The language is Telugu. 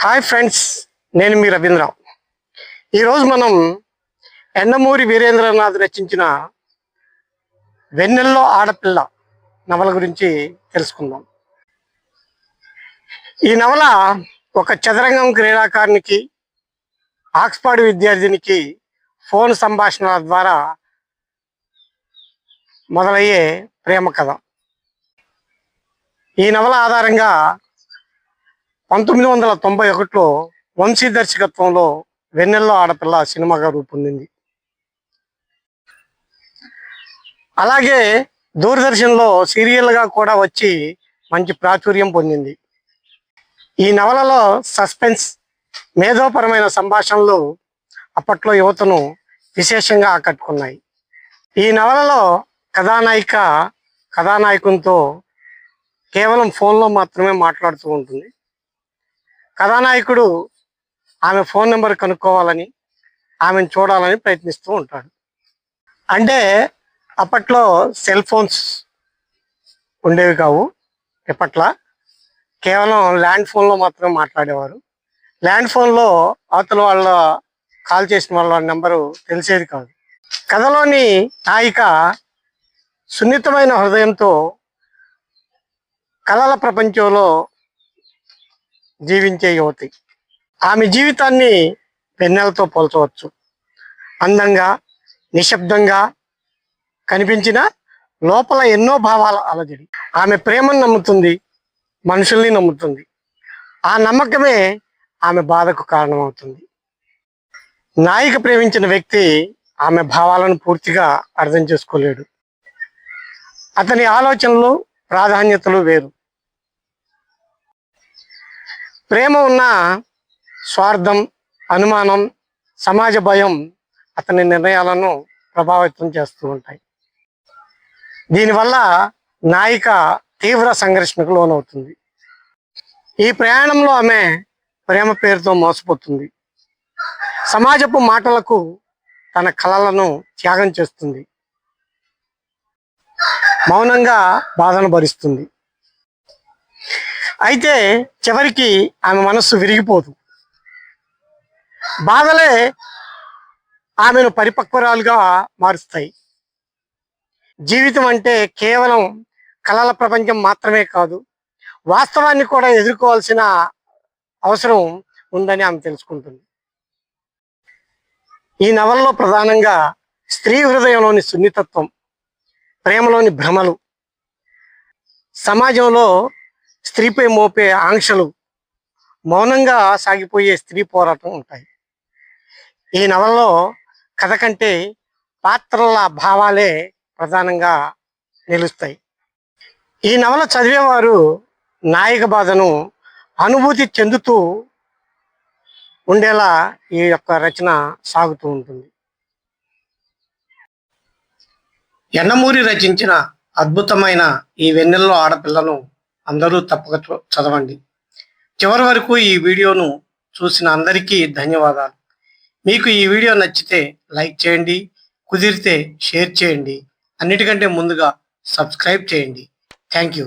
హాయ్ ఫ్రెండ్స్, నేను మీ రవీంద్ర. ఈరోజు మనం ఎండమూరి వీరేంద్రనాథ్ రచించిన వెన్నెల్లో ఆడపిల్ల నవల గురించి తెలుసుకుందాం. ఈ నవల ఒక చదరంగం క్రీడాకారునికి, ఆక్స్ఫర్డ్ విద్యార్థినికి ఫోన్ సంభాషణల ద్వారా మొదలయ్యే ప్రేమ కథ. ఈ నవల ఆధారంగా 1991లో వంశీ దర్శకత్వంలో వెన్నెల్లో ఆడపిల్ల సినిమాగా రూపొందింది. అలాగే దూరదర్శన్లో సీరియల్గా కూడా వచ్చి మంచి ప్రాచుర్యం పొందింది. ఈ నవలలో సస్పెన్స్, మేధోపరమైన సంభాషణలు అప్పట్లో యువతను విశేషంగా ఆకట్టుకున్నాయి. ఈ నవలలో కథానాయకునితో కేవలం ఫోన్లో మాత్రమే మాట్లాడుతూ ఉంటుంది. కథానాయకుడు ఆమె ఫోన్ నెంబర్ కనుక్కోవాలని, ఆమెను చూడాలని ప్రయత్నిస్తూ ఉంటాడు. అంటే అప్పట్లో సెల్ ఫోన్స్ ఉండేవి కావు. ఇప్పట్లా కేవలం ల్యాండ్ ఫోన్లో మాత్రమే మాట్లాడేవారు. ల్యాండ్ ఫోన్లో అవతల వాళ్ళ కాల్ చేసిన వాళ్ళ నెంబరు తెలిసేది కాదు. కథలోని నాయిక సున్నితమైన హృదయంతో కళల ప్రపంచంలో జీవించే యువతి. ఆమె జీవితాన్ని వెన్నెలతో పోల్చవచ్చు. అందంగా, నిశ్శబ్దంగా కనిపించిన లోపల ఎన్నో భావాల అలజడి. ఆమె ప్రేమను నమ్ముతుంది, మనుషుల్ని నమ్ముతుంది. ఆ నమ్మకమే ఆమె బాధకు కారణమవుతుంది. నాయిక ప్రేమించిన వ్యక్తి ఆమె భావాలను పూర్తిగా అర్థం చేసుకోలేడు. అతని ఆలోచనలు, ప్రాధాన్యతలు వేరు. ప్రేమ ఉన్న స్వార్థం, అనుమానం, సమాజ భయం అతని నిర్ణయాలను ప్రభావితం చేస్తూ ఉంటాయి. దీనివల్ల నాయిక తీవ్ర సంఘర్షణకు లోనవుతుంది. ఈ ప్రయాణంలో ఆమె ప్రేమ పేరుతో మోసపోతుంది. సమాజపు మాటలకు తన కలలను త్యాగం చేస్తుంది. మౌనంగా బాధను భరిస్తుంది. అయితే చివరికి ఆమె మనస్సు విరిగిపోదు. బాధలే ఆమెను పరిపక్వరాలుగా మారుస్తాయి. జీవితం అంటే కేవలం కలల ప్రపంచం మాత్రమే కాదు, వాస్తవాన్ని కూడా ఎదుర్కోవాల్సిన అవసరం ఉందని ఆమె తెలుసుకుంటుంది. ఈ నవలలో ప్రధానంగా స్త్రీ హృదయంలోని సున్నితత్వం, ప్రేమలోని భ్రమలు, సమాజంలో స్త్రీపై మోపే ఆంక్షలు, మౌనంగా సాగిపోయే స్త్రీ పోరాటం ఉంటాయి. ఈ నవలలో కథ కంటే పాత్రల భావాలే ప్రధానంగా నిలుస్తాయి. ఈ నవల చదివేవారు నాయక బాధను అనుభూతి చెందుతూ ఉండేలా ఈ యొక్క రచన సాగుతూ ఉంటుంది. ఎండమూరి రచించిన అద్భుతమైన ఈ వెన్నెల్లో ఆడపిల్లను అందరూ తప్పక చదవండి. చివరి వరకు ఈ వీడియోను చూసిన అందరికీ ధన్యవాదాలు. మీకు ఈ వీడియో నచ్చితే లైక్ చేయండి, కుదిరితే షేర్ చేయండి, అన్నిటికంటే ముందుగా సబ్స్క్రైబ్ చేయండి. Thank you.